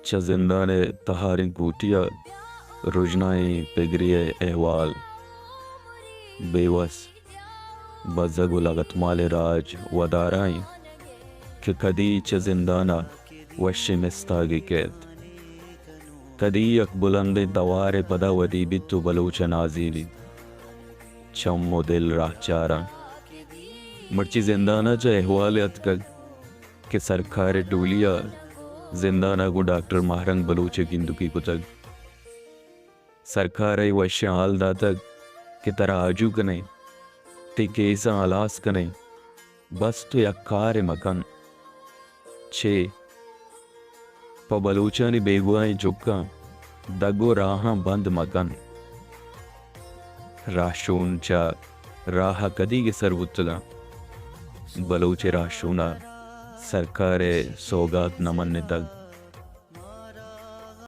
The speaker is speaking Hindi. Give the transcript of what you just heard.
च जिंदा ने तहारी कूटिया रुजनाई पिगरिए अहवाल बेवस बज़गुलगत माल राज वदाराई कि कदी च जिंदाना वशिमिस्तागी कैद कदी यक बुलंद दवार पदा वदी बितु बलूच नाजीली चम्मो दिल राह चारा मर्ची जिंदाना च अहवाल अतकल कि सरकार डूलिया जिंदाना को डॉक्टर महरंग बलूचे किंदुकी कुतग सरकार वश्य हाल दातक कि तरह आजू कने ते केसा आलास कने बस तो यक्कार मकन छे प बलूचानी बेगुआई चुक्का दगो राह बंद मकन राशून चा राह कदी के सरवुतला बलूचे राशूना सरकार सौगात नमन तक